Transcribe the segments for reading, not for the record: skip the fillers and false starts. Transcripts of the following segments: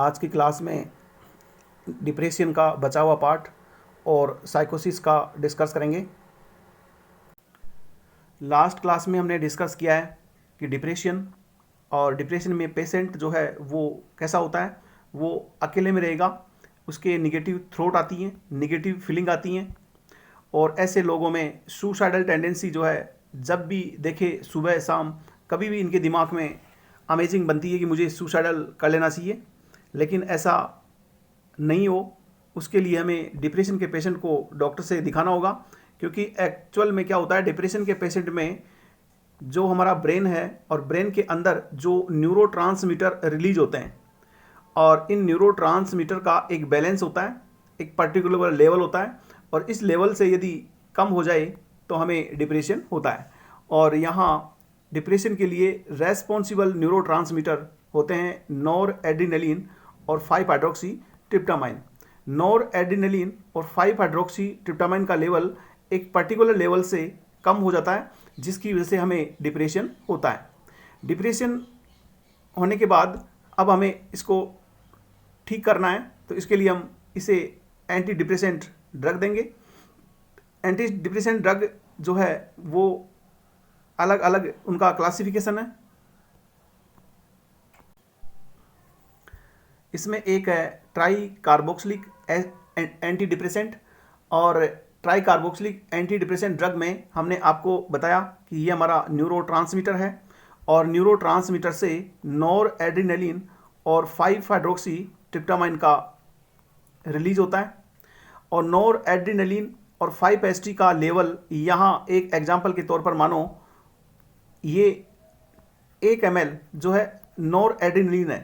आज की क्लास में डिप्रेशन का बचा हुआ पार्ट और साइकोसिस का डिस्कस करेंगे। लास्ट क्लास में हमने डिस्कस किया है कि डिप्रेशन और डिप्रेशन में पेशेंट जो है वो कैसा होता है, वो अकेले में रहेगा, उसके निगेटिव थॉट आती हैं, निगेटिव फीलिंग आती हैं और ऐसे लोगों में सुसाइडल टेंडेंसी जो है जब भी देखे सुबह शाम कभी भी इनके दिमाग में अमेजिंग बनती है कि मुझे सुसाइडल कर लेना चाहिए, लेकिन ऐसा नहीं हो। उसके लिए हमें डिप्रेशन के पेशेंट को डॉक्टर से दिखाना होगा, क्योंकि एक्चुअल में क्या होता है, डिप्रेशन के पेशेंट में जो हमारा ब्रेन है और ब्रेन के अंदर जो न्यूरोट्रांसमीटर रिलीज होते हैं और इन न्यूरोट्रांसमीटर का एक बैलेंस होता है, एक पर्टिकुलर लेवल होता है और इस लेवल से यदि कम हो जाए तो हमें डिप्रेशन होता है। और यहाँ डिप्रेशन के लिए रेस्पॉन्सिबल न्यूरोट्रांसमीटर होते हैं नॉर एड्रीनलिन और 5-हाइड्रोक्सी ट्रिप्टामाइन। नॉर एड्रीनलिन और 5-हाइड्रोक्सी ट्रिप्टामाइन का लेवल एक पर्टिकुलर लेवल से कम हो जाता है, जिसकी वजह से हमें डिप्रेशन होता है। डिप्रेशन होने के बाद अब हमें इसको ठीक करना है, तो इसके लिए हम इसे एंटी डिप्रेसेंट ड्रग देंगे। एंटी डिप्रेसेंट ड्रग जो है वो अलग अलग उनका क्लासिफिकेशन है। इसमें एक है ट्राई कार्बोक्सिलिक एंटी डिप्रेसेंट, और try carboxylic anti depressant drug में हमने आपको बताया कि ये हमारा न्यूरोट्रांसमीटर है और न्यूरोट्रांसमीटर से नॉर एड्रीनलिन और 5-हाइड्रोक्सी ट्रिप्टामाइन का रिलीज होता है। और नॉर एड्रीनलिन और 5-HT का लेवल यहाँ एक एग्जाम्पल के तौर पर मानो ये 1 ml जो है नॉर एड्रीनलिन है।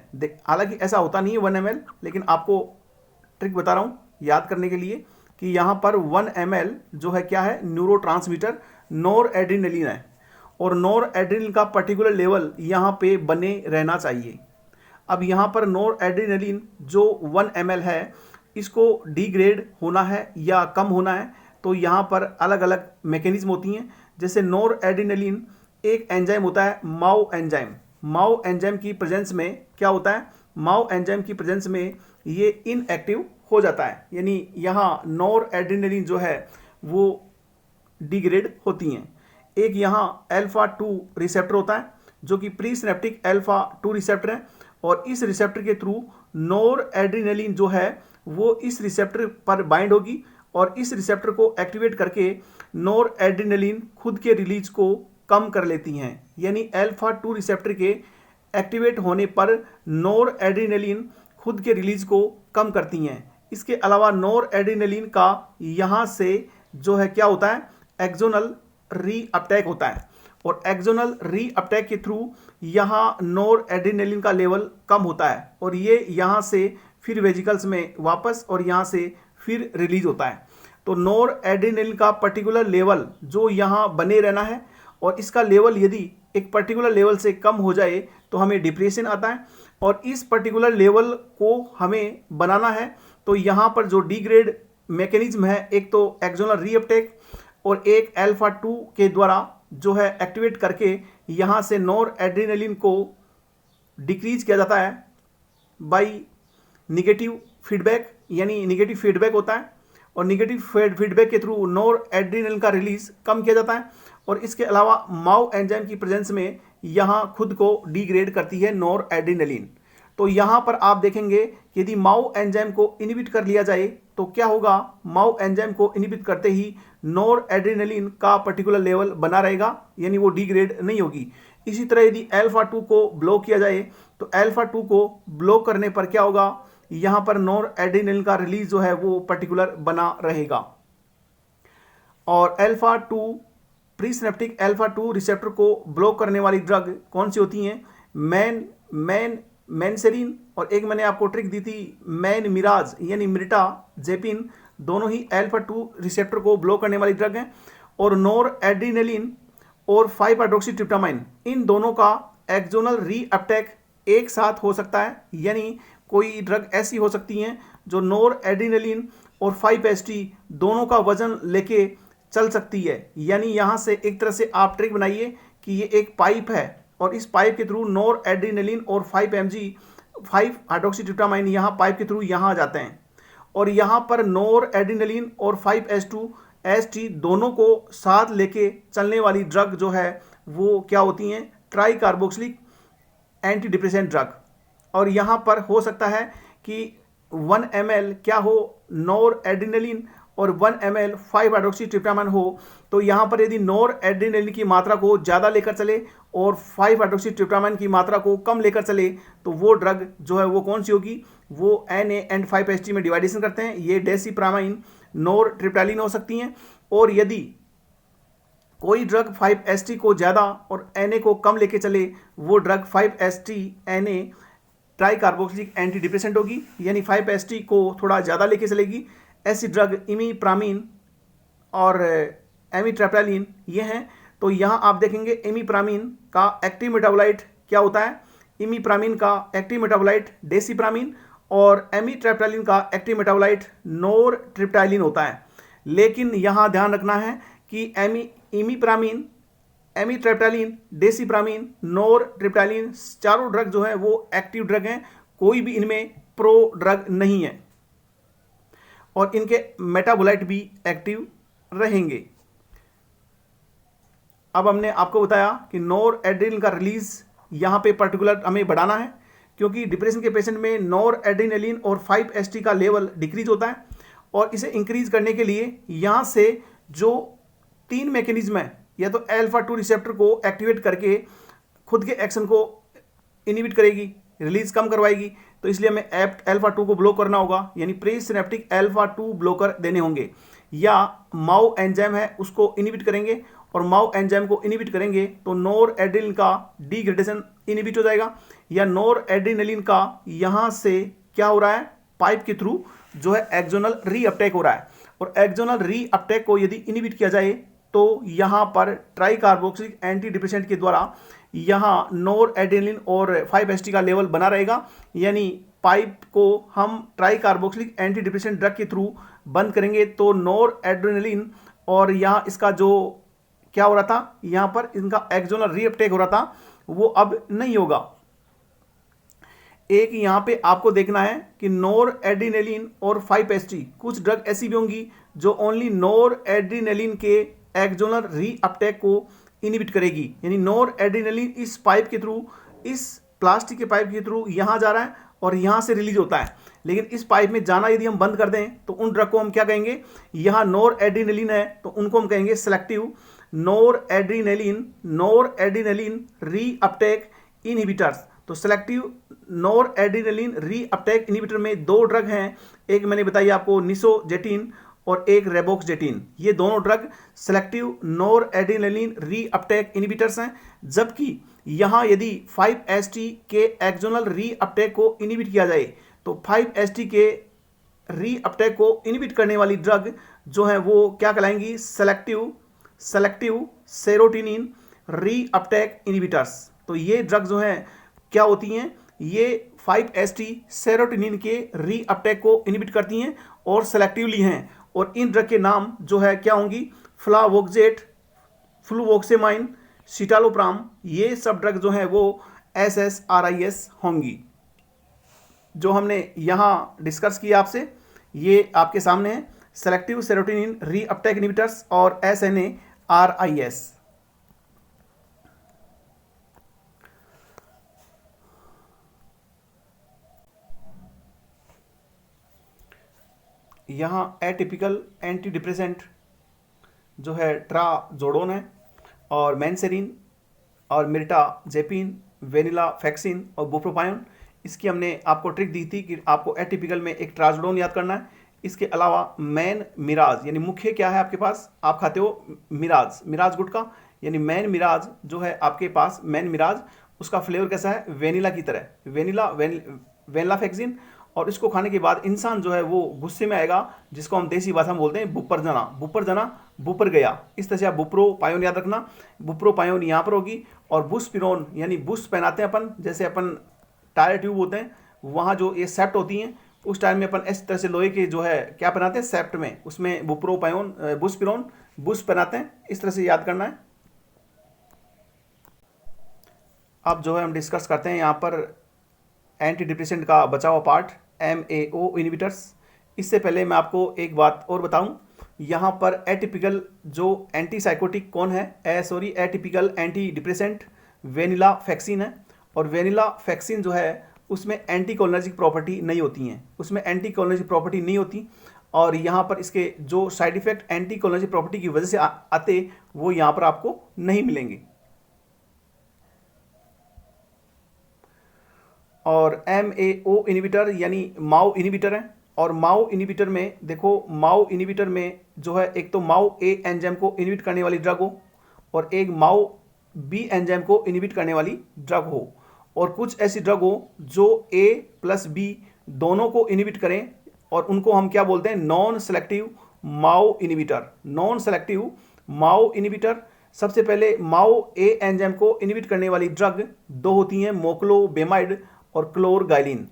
हालांकि ऐसा होता नहीं है 1 ml, लेकिन आपको ट्रिक बता रहा हूँ याद करने के लिए कि यहाँ पर 1 ml जो है क्या है, न्यूरोट्रांसमीटर नॉर एड्रीनलिन है और नॉर एड्रीनलिन का पर्टिकुलर लेवल यहाँ पे बने रहना चाहिए। अब यहाँ पर नॉर एड्रीनलिन जो 1 ml है, इसको डिग्रेड होना है या कम होना है तो यहाँ पर अलग अलग मैकेनिज्म होती हैं। जैसे नॉर एड्रीनलिन एक एंजाइम होता है माओ एंजाइम। माओ एंजाइम की प्रेजेंस में क्या होता है, माओ एंजाइम की प्रेजेंस में ये इनएक्टिव हो जाता है, यानी यहाँ नॉर एड्रीनलिन जो है वो डिग्रेड होती हैं। एक यहाँ अल्फा-2 रिसेप्टर होता है जो कि प्री सिनेप्टिक अल्फा-2 रिसेप्टर है और इस रिसेप्टर के थ्रू नॉर एड्रीनलिन जो है वो इस रिसेप्टर पर बाइंड होगी और इस रिसेप्टर को एक्टिवेट करके नॉर एड्रीनलिन खुद के रिलीज को कम कर लेती हैं। यानी अल्फा-2 रिसेप्टर के एक्टिवेट होने पर नॉर एड्रीनलिन खुद के रिलीज को कम करती हैं। इसके अलावा नॉर एड्रीनलिन का यहाँ से जो है क्या होता है, एक्सोनल रीअपटेक होता है और एक्सोनल रीअपटेक के थ्रू यहाँ नॉर एड्रीनलिन का लेवल कम होता है और ये यहाँ से फिर वेजिकल्स में वापस और यहाँ से फिर रिलीज होता है। तो नॉर एड्रीनलिन का पर्टिकुलर लेवल जो यहाँ बने रहना है और इसका लेवल यदि एक पर्टिकुलर लेवल से कम हो जाए तो हमें डिप्रेशन आता है और इस पर्टिकुलर लेवल को हमें बनाना है। तो यहाँ पर जो डिग्रेड मैकेनिज्म है, एक तो एक्सोनल रीअपटेक और एक अल्फा-2 के द्वारा जो है एक्टिवेट करके यहाँ से नॉर एड्रीनलिन को डिक्रीज किया जाता है बाय निगेटिव फीडबैक, यानी निगेटिव फीडबैक होता है और निगेटिव फीडबैक के थ्रू नॉर एड्रीनलिन का रिलीज कम किया जाता है। और इसके अलावा माओ एंजाइम की प्रेजेंस में यहाँ खुद को डिग्रेड करती है नॉर एड्रीनलिन। तो यहाँ पर आप देखेंगे कि यदि माओ एंजाइम को इनहिबिट कर लिया जाए तो क्या होगा, माओ एंजाइम को इनहिबिट करते ही नॉर एड्रीनलिन का पर्टिकुलर लेवल बना रहेगा, यानी वो डिग्रेड नहीं होगी। इसी तरह यदि अल्फा-2 को ब्लॉक किया जाए तो अल्फा-2 को ब्लॉक करने पर क्या होगा, यहाँ पर नॉर एड्रीनलिन का रिलीज जो है वो पर्टिकुलर बना रहेगा। और अल्फा-2 प्री सिनेप्टिक अल्फा-2 रिसेप्टर को ब्लॉक करने वाली ड्रग कौन सी होती हैं, मेनसेरिन और एक मैंने आपको ट्रिक दी थी मैन मिराज यानी मिर्टा जेपिन, दोनों ही अल्फा-2 रिसेप्टर को ब्लॉक करने वाली ड्रग हैं। और नॉर एड्रीनलिन और 5-हाइड्रोक्सी ट्रिप्टामाइन, इन दोनों का एक्सोनल रीअपटेक एक साथ हो सकता है, यानी कोई ड्रग ऐसी हो सकती हैं जो नॉर एड्रीनलिन और 5-HT दोनों का वजन लेके चल सकती है। यानी यहाँ से एक तरह से आप ट्रिक बनाइए कि ये एक पाइप है और इस पाइप के थ्रू नॉर एड्रीनलिन और 5 mg 5 हाइड्रोक्सीट्रिप्टामाइन यहाँ पाइप के थ्रू यहाँ आ जाते हैं और यहाँ पर नोर एड्रेनालिन और 5-HT दोनों को साथ लेके चलने वाली ड्रग जो है वो क्या होती हैं, try carboxylic anti depressant drug. और यहाँ पर हो सकता है कि 1 ml क्या हो, नोर एड्रेनालिन और 1 ml 5 हाइड्रोक्सीट्रिप्टामाइन हो। तो यहाँ पर यदि नोर एड्रेनालिन की मात्रा को ज़्यादा लेकर चले और 5 हाइड्रोक्सीट्रिप्टामाइन की मात्रा को कम लेकर चले तो वो ड्रग जो है वो कौन सी होगी, वो Na एंड 5-HT में डिवाइडेशन करते हैं, ये डेसिप्रामाइन नोर ट्रिप्टालिन हो सकती हैं। और यदि कोई ड्रग 5-HT को ज़्यादा और Na को कम लेके चले वो drug 5-HT Na try carboxylic anti depressant होगी, यानी 5-HT को थोड़ा ज़्यादा लेके चलेगी। ऐसी ड्रग इमीप्रामिन और एमिट्रेप्टालिन ये हैं। तो यहाँ आप देखेंगे इमीप्रामिन का एक्टिव मेटाबोलाइट क्या होता है, इमीप्रामिन का एक्टिव मेटाबोलाइट डेसिप्रामिन और एमिट्रेप्टालिन का एक्टिव मेटाबोलाइट नोर ट्रिप्टालिन होता है। लेकिन यहाँ ध्यान रखना है कि इमीप्रामिन, एमिट्रेप्टालिन, डेसिप्रामिन, नोर ट्रिप्टालिन चारों ड्रग जो है वो एक्टिव ड्रग हैं, कोई भी इनमें प्रो ड्रग नहीं है और इनके मेटाबोलाइट भी एक्टिव रहेंगे। अब हमने आपको बताया कि नोर एड्रेनालिन का रिलीज यहाँ पे पर्टिकुलर हमें बढ़ाना है क्योंकि डिप्रेशन के पेशेंट में नोर एड्रेनालिन और 5-HT का लेवल डिक्रीज होता है और इसे इंक्रीज करने के लिए यहाँ से जो 3 मैकेनिज्म है, या तो अल्फा-2 रिसेप्टर को एक्टिवेट करके खुद के एक्शन को इनिबिट करेगी, रिलीज कम करवाएगी, तो इसलिए हमें अल्फा-2 को ब्लॉक करना होगा, यानी प्री सिनेप्टिक अल्फा-2 ब्लॉकर देने होंगे, या माओ एंजाइम है उसको इनिबिट करेंगे और माओ एंजाइम को इनिबिट करेंगे तो नोर एड्रेनालिन का डिग्रेडेशन इनिबिट हो जाएगा, या नोर एड्रेनालिन का यहाँ से क्या हो रहा है, पाइप के थ्रू जो है एक्सोनल रीअपटेक हो रहा है और एक्सोनल रीअपटेक को यदि इनिबिट किया जाए तो यहाँ पर ट्राई कार्बोक्सिलिक एंटी डिप्रेसेंट के द्वारा यहाँ नोर एड्रेनालिन और 5-HT का लेवल बना रहेगा, यानी पाइप को हम try carboxylic anti depressant drug के थ्रू बंद करेंगे तो नोर एड्रेनालिन और यहाँ इसका जो क्या हो रहा था, यहाँ पर इनका एक्सोनल रीअपटेक हो रहा था वो अब नहीं होगा। एक यहाँ पे आपको देखना है कि नोर एड्रेनालिन और 5-HT कुछ ड्रग ऐसी भी होंगी जो ओनली नोर एड्रेनालिन के एक्सोनल रीअपटेक को इनिबिट करेगी, यानी नोर एड्रेनालिन इस पाइप के थ्रू, इस प्लास्टिक के पाइप के थ्रू यहाँ जा रहा है और यहाँ से रिलीज होता है, लेकिन इस पाइप में जाना यदि हम बंद कर दें तो उन ड्रग को हम क्या कहेंगे, यहाँ नोर एड्रेनालिन है तो उनको हम कहेंगे सेलेक्टिव नोर एड्रेनालिन रीअपटेक इनहिबिटर्स। तो सेलेक्टिव नोर एड्रेनालिन रीअपटेक इनहिबिटर में 2 ड्रग हैं, एक मैंने बताई आपको निसोजेटिन और एक रेबोक्सजेटिन, ये दोनों ड्रग सेलेक्टिव नोर एड्रेनालिन रीअपटेक इनहिबिटर्स हैं। जबकि यहाँ यदि 5-HT के एक्सोनल रीअपटेक को इनहिबिट किया जाए तो 5-HT के रीअपटेक को इनहिबिट करने वाली ड्रग जो है वो क्या कहलाएंगी, सेलेक्टिव सेरोटोनिन रीअपटेक इनहिबिटर्स। तो ये ड्रग जो हैं क्या होती हैं, ये 5-HT सेरोटोनिन के रीअपटेक को इनहिबिट करती हैं और सेलेक्टिवली हैं, और इन ड्रग के नाम जो है क्या होंगी, फ्लावोक्सेट, फ्लुवोक्सेमाइन, सिटालोप्राम, ये सब ड्रग जो हैं वो SSRIs होंगी। जो हमने यहाँ डिस्कस किया आपसे ये आपके सामने है, सेलेक्टिव सेरोटोनिन रीअपटेक इनहिबिटर्स और SNARIs। यहाँ एटिपिकल एंटी डिप्रेसेंट जो है ट्राजोडोन है और मेंसेरिन और मिर्टाजेपिन, वेनिलाफेक्सिन और बुप्रोपायोन। इसकी हमने आपको ट्रिक दी थी कि आपको एटिपिकल में एक ट्राजोडोन याद करना है। इसके अलावा मैन मिराज, यानी मुख्य क्या है आपके पास, आप खाते हो मिराज गुटखा, यानी मैन मिराज जो है आपके पास, मैन मिराज उसका फ्लेवर कैसा है, वेनिला की तरह, वेनिलाफेक्सिन। और इसको खाने के बाद इंसान जो है वो गुस्से में आएगा, जिसको हम देसी भाषा में बोलते हैं बुपर गया। इस तरह से आप बुप्रोपायोन याद रखना, बुप्रोपायोन यहाँ पर होगी। और बुस्पिरोन, यानी बुश पहनाते हैं अपन, जैसे अपन टायर ट्यूब होते हैं वहाँ जो ये सेप्ट होती हैं, उस टाइम में अपन इस तरह से लोहे के जो है क्या पहनाते हैं, सेप्ट में, उसमें बुस्पिरोन बुश पहनाते हैं। इस तरह से याद करना है। अब जो है हम डिस्कस करते हैं यहाँ पर एंटी डिप्रेसेंट का बचा हुआ पार्ट MAO इनहिबिटर्स। इससे पहले मैं आपको एक बात और बताऊं, यहाँ पर एटिपिकल जो एंटीसाइकोटिक कौन है, एटिपिकल एंटी डिप्रेसेंट वेनिला फैक्सिन है। और वेनिला फैक्सिन जो है उसमें एंटीकोलिनर्जिक प्रॉपर्टी नहीं होती हैं, उसमें एंटीकोलिनर्जिक प्रॉपर्टी नहीं होती। और यहाँ पर इसके जो साइड इफेक्ट एंटीकोलिनर्जिक प्रॉपर्टी की वजह से आते वो यहाँ पर आपको नहीं मिलेंगे। और MAO इनहिबिटर यानी माओ इनहिबिटर है। और माओ इनहिबिटर में देखो, माओ इनहिबिटर में जो है एक तो माओ A एंजाइम को इनहिबिट करने वाली ड्रग हो और एक माओ B एंजाइम को इनहिबिट करने वाली ड्रग हो। और कुछ ऐसी ड्रग हो जो A प्लस B दोनों को इनहिबिट करें और उनको हम क्या बोलते हैं, नॉन सेलेक्टिव माओ इनहिबिटर। नॉन सेलेक्टिव माओ इनहिबिटर। सबसे पहले माओ A एंजाइम को इनहिबिट करने वाली ड्रग दो होती हैं, मोक्लोबेमाइड और क्लोरगाइलिन।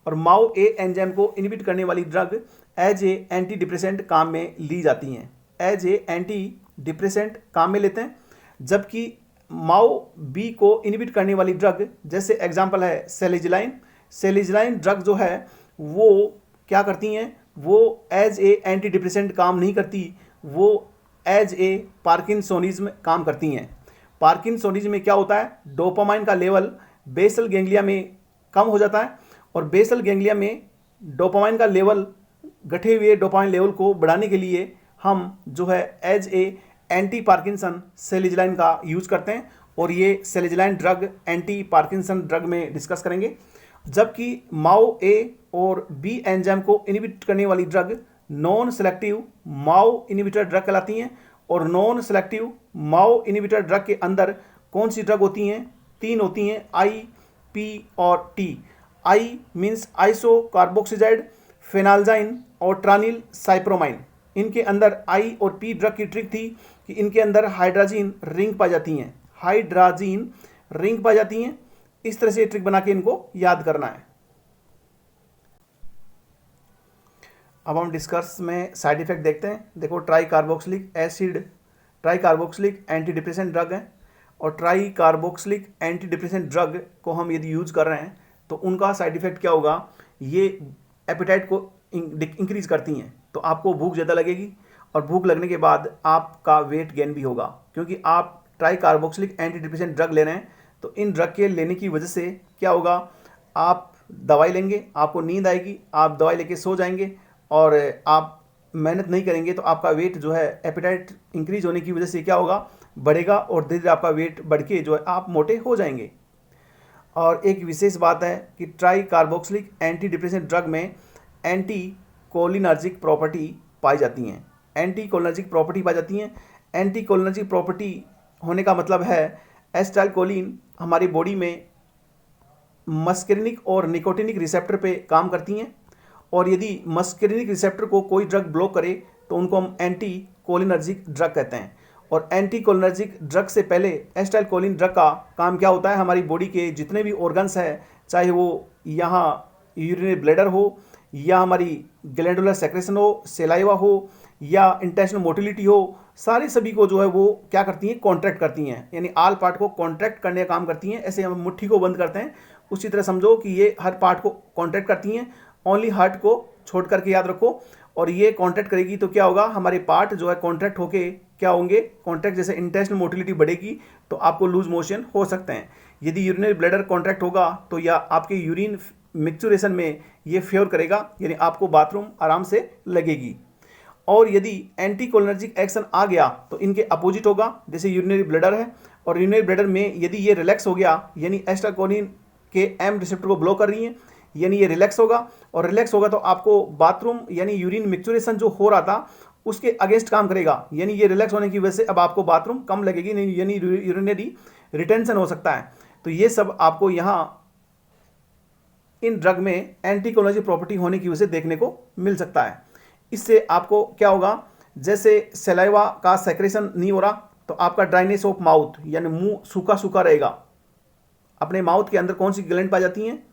और माओ A एंजाइम को इनहिबिट करने वाली drug as a antidepressant काम में ली जाती हैं, एज ए एंटी डिप्रेसेंट काम में लेते हैं। जबकि माओ B को इनहिबिट करने वाली ड्रग, जैसे एग्जांपल है सेलिजिलाइन। सेलिजिलाइन ड्रग जो है वो क्या करती हैं, वो एज ए एंटी डिप्रेसेंट काम नहीं करती, वो एज ए पार्किंसोनिज्म काम करती हैं। पार्किंसोनिज्म में क्या होता है, डोपामाइन का लेवल बेसल गैंग्लिया में कम हो जाता है और बेसल गैंग्लिया में डोपामाइन का लेवल, घटे हुए डोपामाइन लेवल को बढ़ाने के लिए हम जो है एज ए एंटी पार्किंसन सेलिजिलाइन का यूज़ करते हैं। और ये सेलिजिलाइन ड्रग एंटी पार्किंसन ड्रग में डिस्कस करेंगे। जबकि माओ A और B एंजाइम को इनहिबिट करने वाली ड्रग नॉन सेलेक्टिव माओ इनहिबिटर ड्रग कहलाती हैं। और नॉन सेलेक्टिव माओ इनहिबिटर ड्रग के अंदर कौन सी ड्रग होती हैं, तीन होती हैं, I, P और T। I मीन्स आइसो कार्बोक्सिजाइड, फेनाल्जाइन और ट्रानिल साइप्रोमाइन। इनके अंदर I और P ड्रग की ट्रिक थी कि इनके अंदर हाइड्राजीन रिंग पाई जाती हैं, हाइड्राजीन रिंग पाई जाती हैं। इस तरह से ट्रिक बना के इनको याद करना है। अब हम डिस्कस में साइड इफेक्ट देखते हैं। देखो, try carboxylic acid, try carboxylic anti depressant drug है। और try carboxylic anti depressant drug को हम यदि यूज कर रहे हैं तो उनका साइड इफेक्ट क्या होगा, ये एपेटाइट को इंक्रीज करती हैं, तो आपको भूख ज़्यादा लगेगी और भूख लगने के बाद आपका वेट गेन भी होगा, क्योंकि आप try carboxylic anti depressant drug ले रहे हैं। तो इन ड्रग के लेने की वजह से क्या होगा, आप दवाई लेंगे, आपको नींद आएगी, आप दवाई लेके सो जाएंगे और आप मेहनत नहीं करेंगे, तो आपका वेट जो है एपेटाइट इंक्रीज होने की वजह से क्या होगा, बढ़ेगा और धीरे धीरे आपका वेट बढ़ के जो है आप मोटे हो जाएंगे। और एक विशेष बात है कि try carboxylic anti depressant drug में एंटी कोलिनर्जिक प्रॉपर्टी पाई जाती हैं, एंटी कोलिनर्जिक प्रॉपर्टी पाई जाती हैं। एंटी कोलिनर्जिक प्रॉपर्टी होने का मतलब है एसिटाइलकोलिन हमारी बॉडी में मस्करिनिक और निकोटिनिक रिसेप्टर पे काम करती हैं। और यदि मस्करिनिक रिसेप्टर को कोई ड्रग ब्लॉक करे तो उनको हम एंटी कोलिनर्जिक ड्रग कहते हैं। और एंटी कोलिनर्जिक ड्रग से पहले एसिटाइलकोलिन ड्रग का काम क्या होता है, हमारी बॉडी के जितने भी ऑर्गन्स हैं, चाहे वो यहाँ यूरिनरी ब्लैडर हो या हमारी ग्लैंडुलर सेक्रेशन हो, सेलाइवा हो या इंटेस्टिनल मोटिलिटी हो, सारी सभी को जो है वो क्या करती हैं, कॉन्ट्रैक्ट करती हैं, यानी आल पार्ट को कॉन्ट्रैक्ट करने का काम करती हैं। ऐसे हम मुट्ठी को बंद करते हैं, उसी तरह समझो कि ये हर पार्ट को कॉन्ट्रैक्ट करती हैं, ओनली हार्ट को छोड़ करके याद रखो। और ये कॉन्ट्रैक्ट करेगी तो क्या होगा, हमारे पार्ट जो है कॉन्ट्रैक्ट होके क्या होंगे, कॉन्ट्रैक्ट, जैसे इंटेस्टिनल मोटिलिटी बढ़ेगी तो आपको लूज मोशन हो सकते हैं। यदि यूरिनरी ब्लैडर कॉन्ट्रैक्ट होगा तो या आपके यूरिन मिक्सचुरेशन में ये फेवर करेगा, यानी आपको बाथरूम आराम से लगेगी। और यदि एंटी कोलिनर्जिक एक्शन आ गया तो इनके अपोजिट होगा, जैसे यूरिनरी ब्लैडर है और यूरिनरी ब्लैडर में यदि ये रिलैक्स हो गया, यानी एसिटाइलकोलिन के M रिसेप्टर को ब्लॉक कर रही है, यानी ये रिलैक्स होगा। और रिलैक्स होगा तो आपको बाथरूम यानी यूरिन मिक्सचुरेशन जो हो रहा था उसके अगेंस्ट काम करेगा, यानी ये रिलैक्स होने की वजह से अब आपको बाथरूम कम लगेगी, यानी यूरिनरी रिटेंशन हो सकता है। तो ये सब आपको यहाँ इन ड्रग में एंटी कोलिनर्जिक प्रॉपर्टी होने की वजह से देखने को मिल सकता है। इससे आपको क्या होगा, जैसे सलाइवा का सेक्रेशन नहीं हो रहा तो आपका ड्राइनेस ऑफ माउथ, यानी मुंह सूखा सूखा रहेगा। अपने माउथ के अंदर कौन सी ग्लैंड पाई जाती हैं,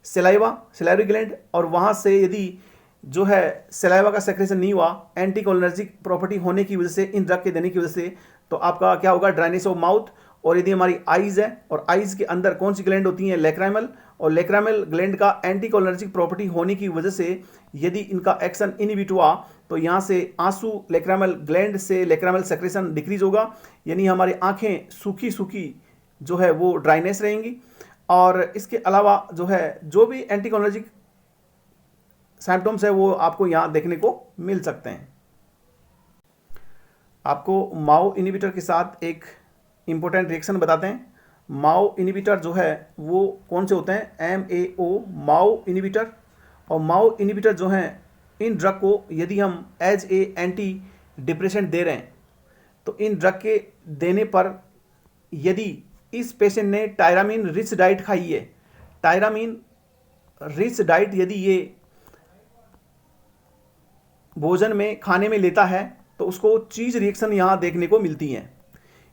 सलाइवा, सलाइवरी ग्लैंड। और वहाँ से यदि जो है सलाइवा का सेक्रेशन नहीं हुआ, एंटी कोलिनर्जिक प्रॉपर्टी होने की वजह से, इन ड्रग के देने की वजह से, तो आपका क्या होगा, ड्राइनेस ऑफ माउथ। और यदि हमारी आइज़ है और आइज़ के अंदर कौन सी ग्लैंड होती हैं, लैक्राइमल, और लेक्रामेल ग्लैंड का एंटीकोलिनर्जिक प्रॉपर्टी होने की वजह से यदि इनका एक्शन इनहिबिट हुआ तो यहाँ से आंसू लेक्रामेल ग्लैंड से लेक्रामेल सेक्रेशन डिक्रीज होगा, यानी हमारी आंखें सूखी सूखी जो है वो ड्राइनेस रहेंगी। और इसके अलावा जो है जो भी एंटीकोलिनर्जिक सिम्टम्स है वो आपको यहाँ देखने को मिल सकते हैं। आपको माओ इनहिबिटर के साथ एक इम्पोर्टेंट रिएक्शन बताते हैं। माओ इनहिबिटर जो है वो कौन से होते हैं, MAO माओ इनहिबिटर। और माओ इनहिबिटर जो हैं इन ड्रग को यदि हम एज ए एंटी डिप्रेसेंट दे रहे हैं तो इन ड्रग के देने पर यदि इस पेशेंट ने टायरामीन रिच डाइट खाई है, टायरामीन रिच डाइट यदि ये भोजन में खाने में लेता है तो उसको चीज रिएक्शन यहाँ देखने को मिलती हैं।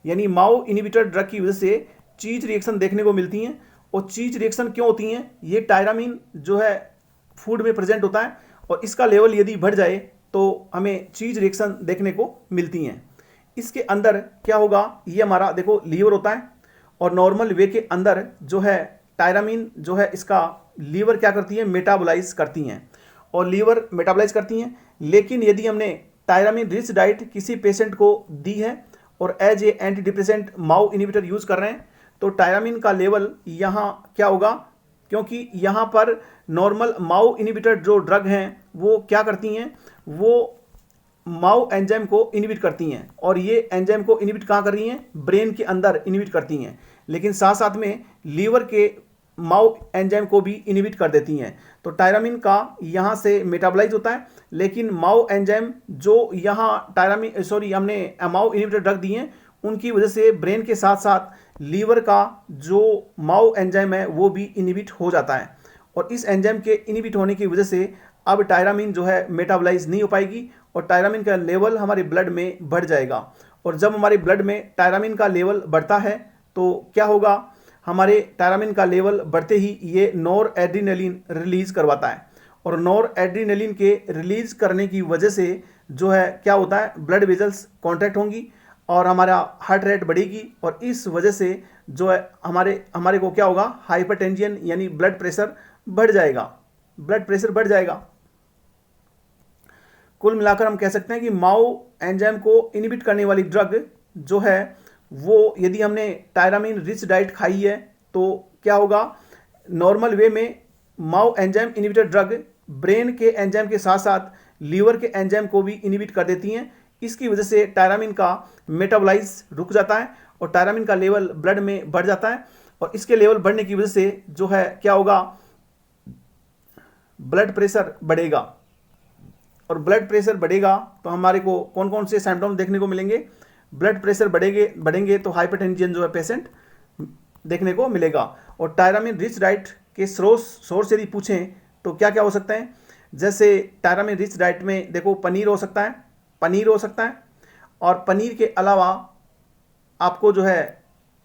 यानी माओ इनहिबिटर ड्रग की वजह से चीज रिएक्शन देखने को मिलती हैं। और चीज रिएक्शन क्यों होती हैं, ये टायरामीन जो है फूड में प्रेजेंट होता है और इसका लेवल यदि बढ़ जाए तो हमें चीज रिएक्शन देखने को मिलती हैं। इसके अंदर क्या होगा, ये हमारा देखो लीवर होता है और नॉर्मल वे के अंदर जो है टायरामीन जो है इसका लीवर क्या करती है, मेटाबोलाइज करती हैं और लीवर मेटाबोलाइज करती हैं। लेकिन यदि हमने टायरामीन रिच डाइट किसी पेशेंट को दी है और as a antidepressant MAO inhibitor use कर रहे हैं तो टायरामीन का लेवल यहाँ क्या होगा, क्योंकि यहाँ पर नॉर्मल माओ इनहिबिटर जो ड्रग हैं वो क्या करती हैं, वो माओ एंजाइम को इनहिबिट करती हैं और ये एंजाइम को इनहिबिट कहाँ कर रही हैं, ब्रेन के अंदर इनहिबिट करती हैं। लेकिन साथ साथ में लीवर के माओ एंजाइम को भी इनहिबिट कर देती हैं। तो टायरामीन का यहाँ से मेटाबोलाइज होता है, लेकिन माओ एंजाइम जो यहाँ हमने माओ इनहिबिटर ड्रग दी हैं उनकी वजह से ब्रेन के साथ साथ लीवर का जो माओ एंजाइम है वो भी इनहिबिट हो जाता है। और इस एंजाइम के इनहिबिट होने की वजह से अब टायरामीन जो है मेटाबोलाइज नहीं हो पाएगी और टायरामीन का लेवल हमारे ब्लड में बढ़ जाएगा। और जब हमारे ब्लड में टायरामीन का लेवल बढ़ता है तो क्या होगा, हमारे टायरामीन का लेवल बढ़ते ही ये नॉर एड्रीनलिन रिलीज करवाता है और नॉर एड्रीनलिन के रिलीज करने की वजह से जो है क्या होता है, ब्लड वेजल्स कॉन्ट्रैक्ट होंगी और हमारा हार्ट रेट बढ़ेगी और इस वजह से जो है हमारे को क्या होगा, हाइपरटेंशन यानी ब्लड प्रेशर बढ़ जाएगा, ब्लड प्रेशर बढ़ जाएगा। कुल मिलाकर हम कह सकते हैं कि माओ एंजाइम को इनहिबिट करने वाली ड्रग जो है वो यदि हमने टायरामीन रिच डाइट खाई है तो क्या होगा, नॉर्मल वे में माओ एंजाइम इनहिबिटर ड्रग ब्रेन के एंजाइम के साथ साथ लीवर के एंजाइम को भी इनहिबिट कर देती हैं। इसकी वजह से टायरामीन का मेटाबोलाइज रुक जाता है और टायरामीन का लेवल ब्लड में बढ़ जाता है और इसके लेवल बढ़ने की वजह से जो है क्या होगा, ब्लड प्रेशर बढ़ेगा और ब्लड प्रेशर बढ़ेगा तो हमारे को कौन कौन से सिम्टम्स देखने को मिलेंगे, ब्लड प्रेशर बढ़ेंगे तो हाइपरटेंशन जो है पेशेंट देखने को मिलेगा। और टायरामीन रिच डाइट के सोर्स यदि पूछें तो क्या क्या हो सकते हैं, जैसे टायरामीन रिच डाइट में देखो पनीर हो सकता है और पनीर के अलावा आपको जो है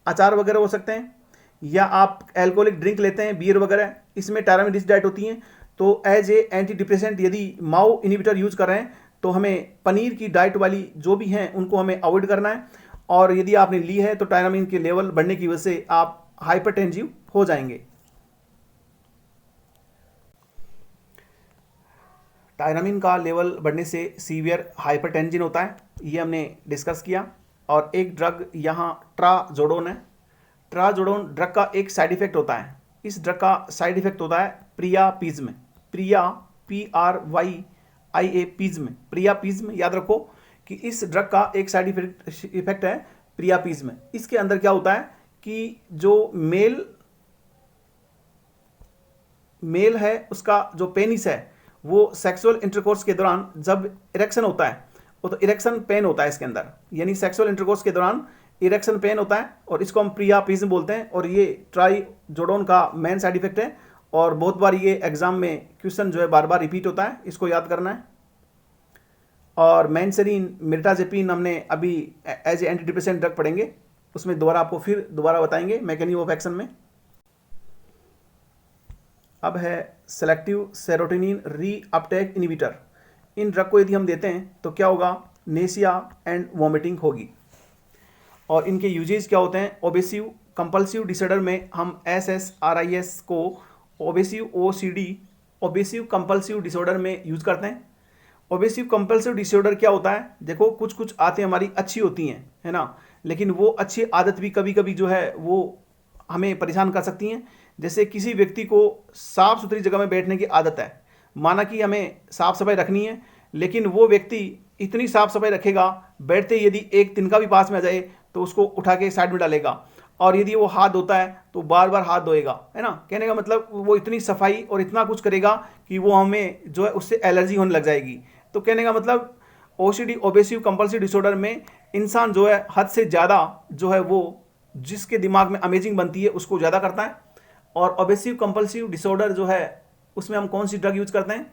अचार वगैरह हो सकते हैं या आप एल्कोहलिक ड्रिंक लेते हैं बियर वगैरह, इसमें टायरामीन रिच डाइट होती हैं। तो एज ए एंटी डिप्रेसेंट यदि माओ इनहिबिटर यूज कर रहे हैं तो हमें पनीर की डाइट वाली जो भी हैं उनको हमें अवॉइड करना है और यदि आपने ली है तो टायरामीन के लेवल बढ़ने की वजह से आप हाइपरटेंसिव हो जाएंगे। टायरामीन का लेवल बढ़ने से सीवियर हाइपरटेंशन होता है, ये हमने डिस्कस किया। और एक ड्रग यहाँ ट्राजोडोन है। ट्राजोडोन ड्रग का एक साइड इफेक्ट होता है, इस ड्रग का साइड इफेक्ट होता है प्रियापिज्म, प्रियापिज्म याद रखो कि इस ड्रग का एक साइड इफेक्ट है प्रियापिज्म। इसके अंदर क्या होता है कि जो मेल है उसका जो पेनिस है वो सेक्सुअल इंटरकोर्स के दौरान जब इरेक्शन होता है वो तो इरेक्शन पेन होता है इसके अंदर, यानी सेक्सुअल इंटरकोर्स के दौरान इरेक्शन पेन होता है और इसको हम प्रियापिज्म बोलते हैं। और ये ट्राइजोडोन का मेन साइड इफेक्ट है और बहुत बार ये एग्जाम में क्वेश्चन जो है बार बार रिपीट होता है, इसको याद करना है। और मैनसेरीन मिर्टाजेपिन हमने अभी as a antidepressant drug पढ़ेंगे, उसमें आपको फिर दोबारा बताएंगे मैकेनिज्म ऑफ एक्शन में। अब है सेलेक्टिव सेरोटोनिन रीअपटेक इनहिबिटर। इन ड्रग को यदि हम देते हैं तो क्या होगा, नेसिया एंड वॉमिटिंग होगी। और इनके यूजेस क्या होते हैं, ओबेसिव कंपल्सिव डिसऑर्डर में हम SSRIs को ओबेसिव OCD ओबेसिव कंपल्सिव डिसऑर्डर में यूज़ करते हैं। ओबेसिव कंपल्सिव डिसऑर्डर क्या होता है, देखो कुछ कुछ आदतें हमारी अच्छी होती हैं, है ना, लेकिन वो अच्छी आदत भी कभी कभी जो है वो हमें परेशान कर सकती हैं। जैसे किसी व्यक्ति को साफ़ सुथरी जगह में बैठने की आदत है, माना कि हमें साफ़ सफाई रखनी है, लेकिन वो व्यक्ति इतनी साफ़ सफाई रखेगा, बैठते यदि एक तिनका भी पास में आ जाए तो उसको उठा के साइड में डालेगा, और यदि वो हाथ धोता है तो बार बार हाथ धोएगा, है ना। कहने का मतलब वो इतनी सफाई और इतना कुछ करेगा कि वो हमें जो है उससे एलर्जी होने लग जाएगी। तो कहने का मतलब OCD ओबेसिव कंपल्सिव डिसऑर्डर में इंसान जो है हद से ज़्यादा जो है वो जिसके दिमाग में अमेजिंग बनती है उसको ज़्यादा करता है। और ओबेसिव कंपल्सिव डिसऑर्डर जो है उसमें हम कौन सी ड्रग यूज करते हैं,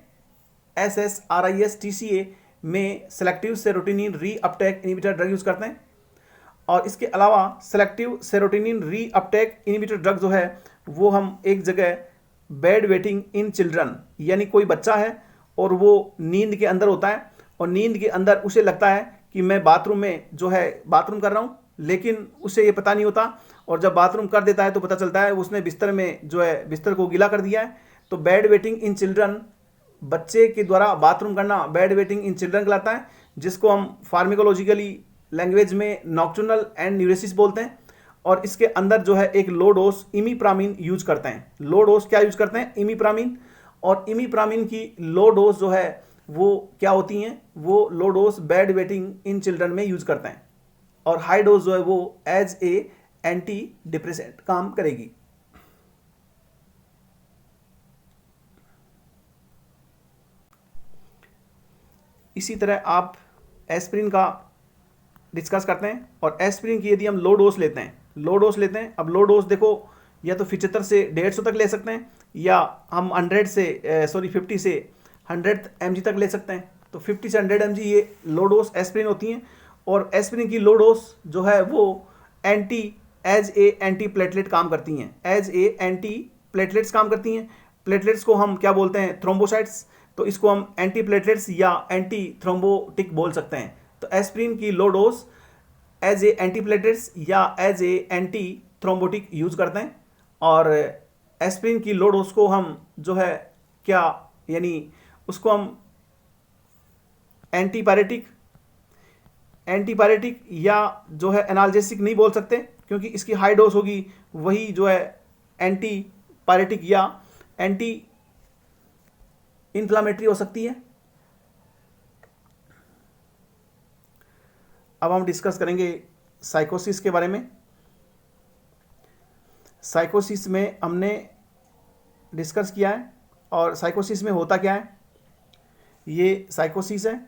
SSRIs TCA में selective serotonin reuptake inhibitor drug use करते हैं। और इसके अलावा selective serotonin reuptake inhibitor drug जो है वो हम एक जगह बेड वेटिंग इन चिल्ड्रन, यानी कोई बच्चा है और वो नींद के अंदर होता है और नींद के अंदर उसे लगता है कि मैं बाथरूम में जो है बाथरूम कर रहा हूँ, लेकिन उसे ये पता नहीं होता, और जब बाथरूम कर देता है तो पता चलता है उसने बिस्तर में जो है बिस्तर को गीला कर दिया है। तो बेड वेटिंग इन चिल्ड्रन, बच्चे के द्वारा बाथरूम करना बेड वेटिंग इन चिल्ड्रन कहलाता है, जिसको हम फार्मिकोलॉजिकली लैंग्वेज में नॉक्टर्नल एंड न्यूरेसिस बोलते हैं। और इसके अंदर जो है एक लो डोज इमीप्रामिन यूज करते हैं। लो डोज क्या यूज करते हैं, इमीप्रामिन। और इमीप्रामिन की लो डोज जो है वो क्या होती हैं, वो low dose bed waiting in children में यूज करते हैं, और हाई डोज जो है वो एज ए एंटी डिप्रेसेंट काम करेगी। इसी तरह आप एस्पिरिन का डिस्कस करते हैं। और एस्पिरिन की यदि हम लो डोज लेते हैं, अब लो डोज देखो या तो 75 से 150 तक ले सकते हैं, या हम 50 से 100 mg तक ले सकते हैं। तो 50 से 100 mg ये लो डोज एस्पिरिन होती हैं। और एस्पिरिन की लो डोज जो है वो एज ए एंटी प्लेटलेट काम करती हैं, एज ए एंटी प्लेटलेट्स काम करती हैं। प्लेटलेट्स को हम क्या बोलते हैं, थ्रोम्बोसाइट्स, तो इसको हम एंटी प्लेटलेट्स या एंटी थ्रोम्बोटिक बोल सकते हैं। तो एस्पिरिन की low dose as a anti platelets या as a anti thrombotic use करते हैं। और एस्पिरिन की लो डोज को हम जो है क्या, यानी उसको हम एंटीपायरेटिक या जो है एनाल्जेसिक नहीं बोल सकते, क्योंकि इसकी हाई डोज होगी, वही जो है एंटीपायरेटिक या एंटी इन्फ्लामेटरी हो सकती है। अब हम डिस्कस करेंगे साइकोसिस के बारे में। साइकोसिस में हमने डिस्कस किया है, और साइकोसिस में होता क्या है, ये साइकोसिस है।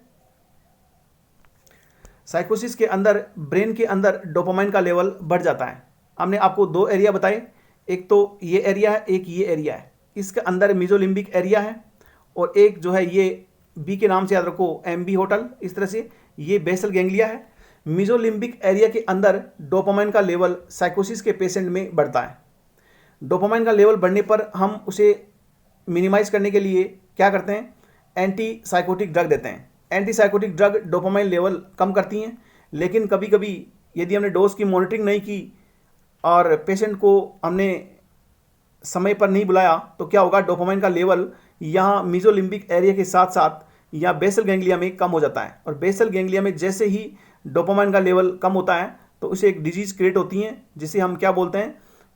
साइकोसिस के अंदर ब्रेन के अंदर डोपामाइन का लेवल बढ़ जाता है। हमने आपको दो एरिया बताए, एक तो ये एरिया है, एक ये एरिया है। इसके अंदर मिजोलिम्बिक एरिया है, और एक जो है ये बी के नाम से याद रखो, MB होटल, इस तरह से ये बेसल गैंग्लिया है। मिजोलिम्बिक एरिया के अंदर डोपामाइन का लेवल साइकोसिस के पेशेंट में बढ़ता है। डोपामाइन का लेवल बढ़ने पर हम उसे मिनिमाइज करने के लिए क्या करते हैं, एंटी साइकोटिक ड्रग देते हैं। Anti psychotic drug dopamine level कम करती हैं, लेकिन कभी कभी यदि हमने डोज की मॉनिटरिंग नहीं की और पेशेंट को हमने समय पर नहीं बुलाया तो क्या होगा, डोपामाइन का लेवल यहाँ मिजोलिम्बिक एरिया के साथ साथ यहाँ बेसल गैंग्लिया में कम हो जाता है। और बेसल गैंग्लिया में जैसे ही डोपामाइन का लेवल कम होता है तो उसे एक डिजीज क्रिएट होती है, जिसे हम क्या बोलते हैं,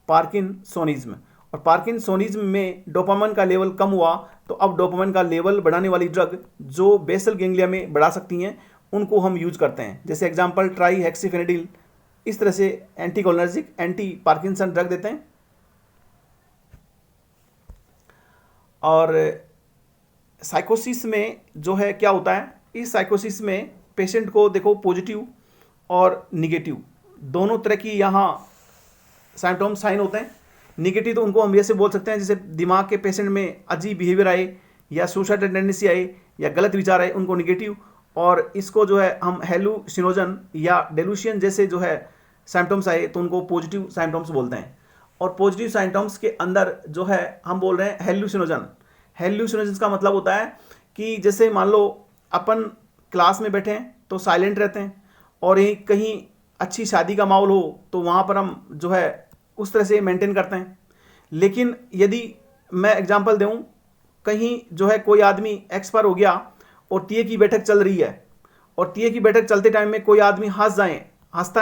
पार्किंसोनिज्म। और पार्किंसोनिज्म में डोपामाइन का लेवल कम हुआ तो अब डोपामाइन का लेवल बढ़ाने वाली ड्रग जो बेसल गैंग्लिया में बढ़ा सकती हैं उनको हम यूज करते हैं। जैसे एग्जांपल ट्राईहेक्सीफेनिडिल, इस तरह से एंटीकोलिनर्जिक, एंटी पार्किंसन ड्रग देते हैं। और साइकोसिस में जो है क्या होता है, इस साइकोसिस में पेशेंट को देखो पॉजिटिव और निगेटिव दोनों तरह की यहाँ सिम्टम साइन होते हैं। निगेटिव तो उनको हम ऐसे बोल सकते हैं जैसे दिमाग के पेशेंट में अजीब बिहेवियर आए या सुसाइडल टेंडेंसी आए या गलत विचार आए, उनको निगेटिव। और इसको जो है हम हेलुसिनोजन या डेलूशियन जैसे जो है सिम्टम्स आए तो उनको पॉजिटिव सिम्टम्स बोलते हैं। और पॉजिटिव सिम्टम्स के अंदर जो है हम बोल रहे हैं हेलुसिनोजन। हेलुसिनोजन का मतलब होता है कि जैसे मान लो अपन क्लास में बैठे हैं तो साइलेंट रहते हैं, और यहीं कहीं अच्छी शादी का माहौल हो तो वहाँ पर हम जो है उस तरह से मेंटेन करते हैं। लेकिन यदि मैं एग्जांपल दूं, कहीं जो है कोई आदमी एक्सपायर हो गया और तीये की बैठक चल रही है, और तीये की बैठक चलते टाइम में कोई आदमी हंसता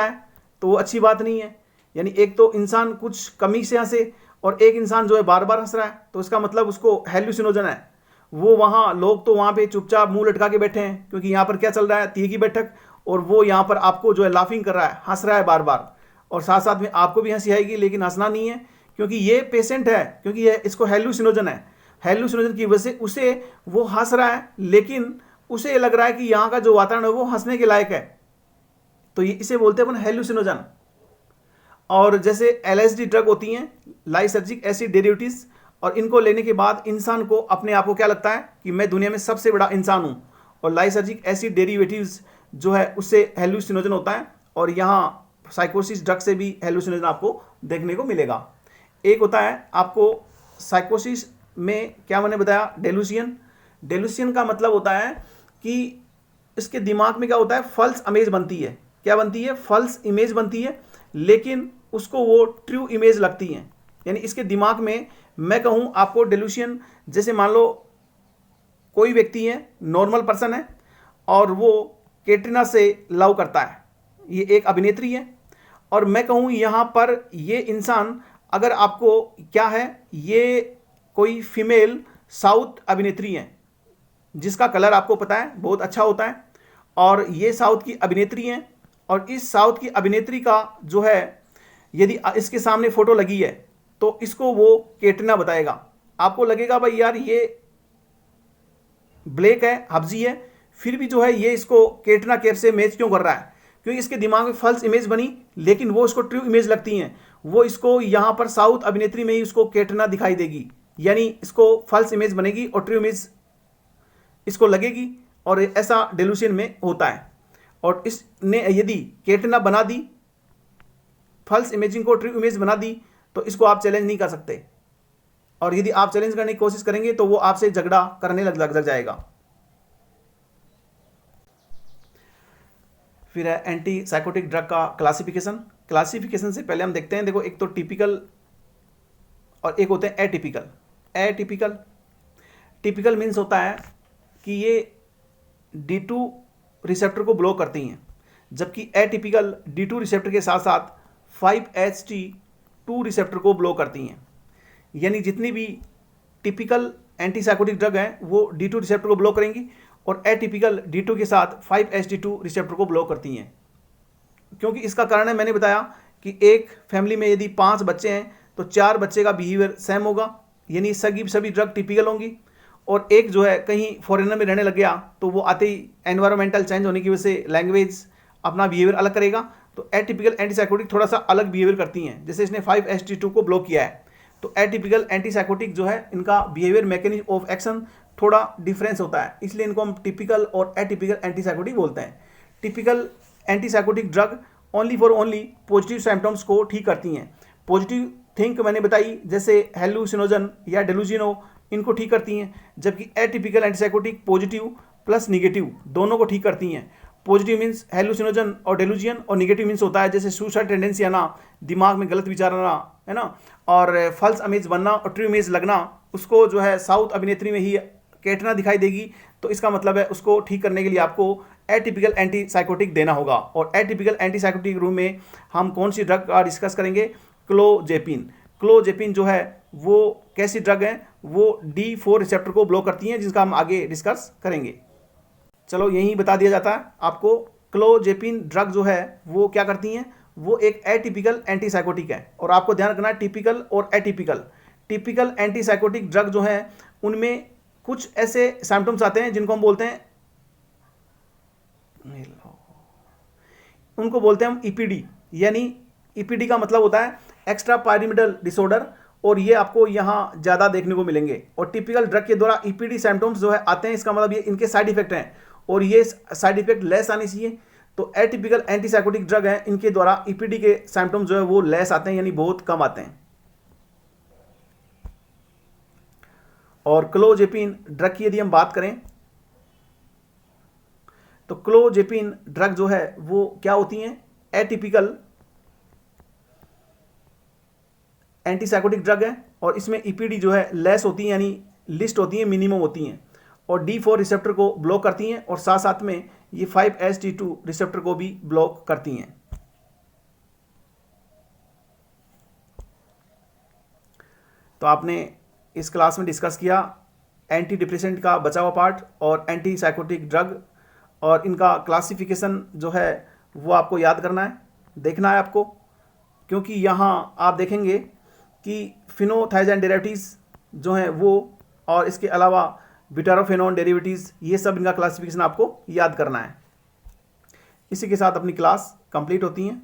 है, तो वो अच्छी बात नहीं है। यानी एक तो इंसान कुछ कमी से हंसे और एक इंसान जो है बार बार हंस रहा है, तो इसका मतलब उसको हेल्यूसिनोजन है। वो वहाँ लोग तो वहाँ पे चुपचाप मुंह लटका के बैठे हैं, क्योंकि यहाँ पर क्या चल रहा है, तीये की बैठक, और वो यहाँ पर आपको जो है लाफिंग कर रहा है, हंस रहा है बार बार, और साथ साथ में आपको भी हंसी आएगी, लेकिन हंसना नहीं है, क्योंकि ये पेशेंट है, क्योंकि ये इसको हेल्यूसिनोजन है। हेल्यूसिनोजन की वजह से उसे वो हंस रहा है, लेकिन उसे लग रहा है कि यहाँ का जो वातावरण है वो हंसने के लायक है, तो ये इसे बोलते हैं अपन हेल्यूसिनोजन। और जैसे एलएसडी ड्रग होती हैं, लाइसर्जिक एसिड डेरिवेटिव्स, और इनको लेने के बाद इंसान को अपने आप को क्या लगता है कि मैं दुनिया में सबसे बड़ा इंसान हूँ, और लाइसर्जिक एसिड डेरिवेटिव्स जो है उससे हेल्यूसिनोजन होता है। और यहाँ साइकोसिस ड्रग से भी हेल्यूसिनोजन आपको देखने को मिलेगा। एक होता है आपको साइकोसिस में, क्या मैंने बताया, डेलूसियन। डेलूसियन का मतलब होता है कि इसके दिमाग में क्या होता है, फॉल्स इमेज बनती है। क्या बनती है? फॉल्स इमेज बनती है, लेकिन उसको वो ट्रू इमेज लगती है। यानी इसके दिमाग में, मैं कहूँ आपको डेलूसियन, जैसे मान लो कोई व्यक्ति है, नॉर्मल पर्सन है, और वो कैटरीना से लव करता है, ये एक अभिनेत्री है, और मैं कहूँ यहाँ पर ये इंसान, अगर आपको क्या है, ये कोई फीमेल साउथ अभिनेत्री है, जिसका कलर आपको पता है बहुत अच्छा होता है, और ये साउथ की अभिनेत्री हैं, और इस साउथ की अभिनेत्री का जो है, यदि इसके सामने फोटो लगी है तो इसको वो कैटरीना बताएगा। आपको लगेगा भाई यार ये ब्लैक है, हब्जी है, फिर भी जो है ये इसको कैटरीना कैफ से मैच क्यों कर रहा है? क्योंकि इसके दिमाग में फॉल्स इमेज बनी, लेकिन वो इसको ट्रू इमेज लगती हैं। वो इसको यहाँ पर साउथ अभिनेत्री में ही उसको कैटरीना दिखाई देगी, यानी इसको फॉल्स इमेज बनेगी और ट्रू इमेज इसको लगेगी, और ऐसा डेलूशन में होता है। और इसने यदि कैटरीना बना दी, फॉल्स इमेजिंग को ट्रू इमेज बना दी, तो इसको आप चैलेंज नहीं कर सकते, और यदि आप चैलेंज करने की कोशिश करेंगे तो वो आपसे झगड़ा करने लग जाएगा। फिर है एंटी साइकोटिक ड्रग का क्लासिफिकेशन से पहले हम देखते हैं, देखो एक तो टिपिकल और एक होते हैं एटिपिकल। टिपिकल मीन्स होता है कि ये D2 रिसेप्टर को ब्लॉक करती हैं, जबकि एटिपिकल D2 रिसेप्टर के साथ साथ 5-HT2 रिसेप्टर को ब्लॉक करती हैं। यानी जितनी भी टिपिकल एंटीसाइकोटिक ड्रग हैं वो D2 रिसेप्टर को ब्लॉक करेंगी, और एटिपिकल D2 के साथ 5-HT2 रिसेप्टर को ब्लॉक करती हैं। क्योंकि इसका कारण है, मैंने बताया कि एक फैमिली में यदि 5 बच्चे हैं तो 4 बच्चे का बिहेवियर सेम होगा, यानी सभी ड्रग टिपिकल होंगी। और एक जो है कहीं फॉरेनर में रहने लग गया, तो वो आते ही एनवायरमेंटल चेंज होने की वजह से लैंग्वेज अपना बिहेवियर अलग करेगा, तो एटिपिकल एंटीसाइकोटिक थोड़ा सा अलग बिहेवियर करती हैं। जैसे इसने 5-HT2 को ब्लॉक किया है, तो एटिपिकल एंटीसाइकोटिक जो है इनका बिहेवियर मैकेनिज्म ऑफ एक्शन थोड़ा डिफरेंस होता है, इसलिए इनको हम टिपिकल और एटिपिकल एंटीसाइकोटिक बोलते हैं। Typical antipsychotic drug only positive symptoms को ठीक करती हैं। पॉजिटिव थिंक मैंने बताई, जैसे हेल्यूसिनोजन या डेलूजिनो, इनको ठीक करती हैं, जबकि atypical antipsychotic positive plus negative दोनों को ठीक करती हैं। पॉजिटिव मीन्स हेल्यूसिनोजन और डेलूजियन, और निगेटिव मीन्स होता है जैसे सुसाइड टेंडेंसी आना, दिमाग में गलत विचार आना, है ना, और फॉल्स इमेज बनना और ट्रू इमेज लगना। उसको जो है साउथ अभिनेत्री में ही कैटरीना दिखाई देगी, तो इसका मतलब है उसको ठीक करने के लिए आपको एटिपिकल एंटीसाइकोटिक देना होगा। और एटिपिकल एंटीसाइकोटिक रूम में हम कौन सी ड्रग का डिस्कस करेंगे? क्लोजेपिन जो है वो कैसी ड्रग है? वो D4 रिसेप्टर को ब्लॉक करती हैं, जिसका हम आगे डिस्कस करेंगे। चलो यही बता दिया जाता है आपको, क्लोजेपिन ड्रग जो है वो क्या करती हैं? वो एक एटिपिकल एंटीसाइकोटिक है, और आपको ध्यान रखना है टिपिकल और एटिपिकल। टिपिकल एंटीसाइकोटिक ड्रग जो है उनमें कुछ ऐसे सिम्टम्स आते हैं जिनको हम बोलते हैं, उनको बोलते हैं हम ईपीडी। यानी ईपीडी का मतलब होता है एक्स्ट्रा पायरिमिडल डिसऑर्डर, और ये आपको यहाँ ज़्यादा देखने को मिलेंगे। और टिपिकल ड्रग के द्वारा ईपीडी सिम्टम्स जो है आते हैं, इसका मतलब ये इनके साइड इफेक्ट हैं, और ये साइड इफेक्ट लेस आने चाहिए। तो एटिपिकल एंटीसाइकोटिक ड्रग है, इनके द्वारा ईपीडी के सिम्टम्स जो है वो लेस आते हैं, यानी बहुत कम आते हैं। और क्लोजेपिन ड्रग की यदि हम बात करें, तो क्लोजेपिन ड्रग जो है वो क्या होती हैं? एटिपिकल एंटीसाइकोटिक ड्रग है, और इसमें ईपीडी जो है लेस होती हैं, यानी लिस्ट होती हैं, मिनिमम होती हैं, और D4 रिसेप्टर को ब्लॉक करती हैं, और साथ साथ में ये 5-HT2 रिसेप्टर को भी ब्लॉक करती हैं। तो आपने इस क्लास में डिस्कस किया एंटी डिप्रेसेंट का बचा हुआ पार्ट और एंटी साइकोटिक ड्रग, और इनका क्लासिफिकेशन जो है वो आपको याद करना है, देखना है आपको, क्योंकि यहाँ आप देखेंगे कि फिनोथाइज़ाइन डेरिवेटिव्स जो हैं वो, और इसके अलावा ब्यूटारोफेनोन डेरिवेटिव्स, ये सब इनका क्लासिफिकेशन आपको याद करना है। इसी के साथ अपनी क्लास कंप्लीट होती हैं।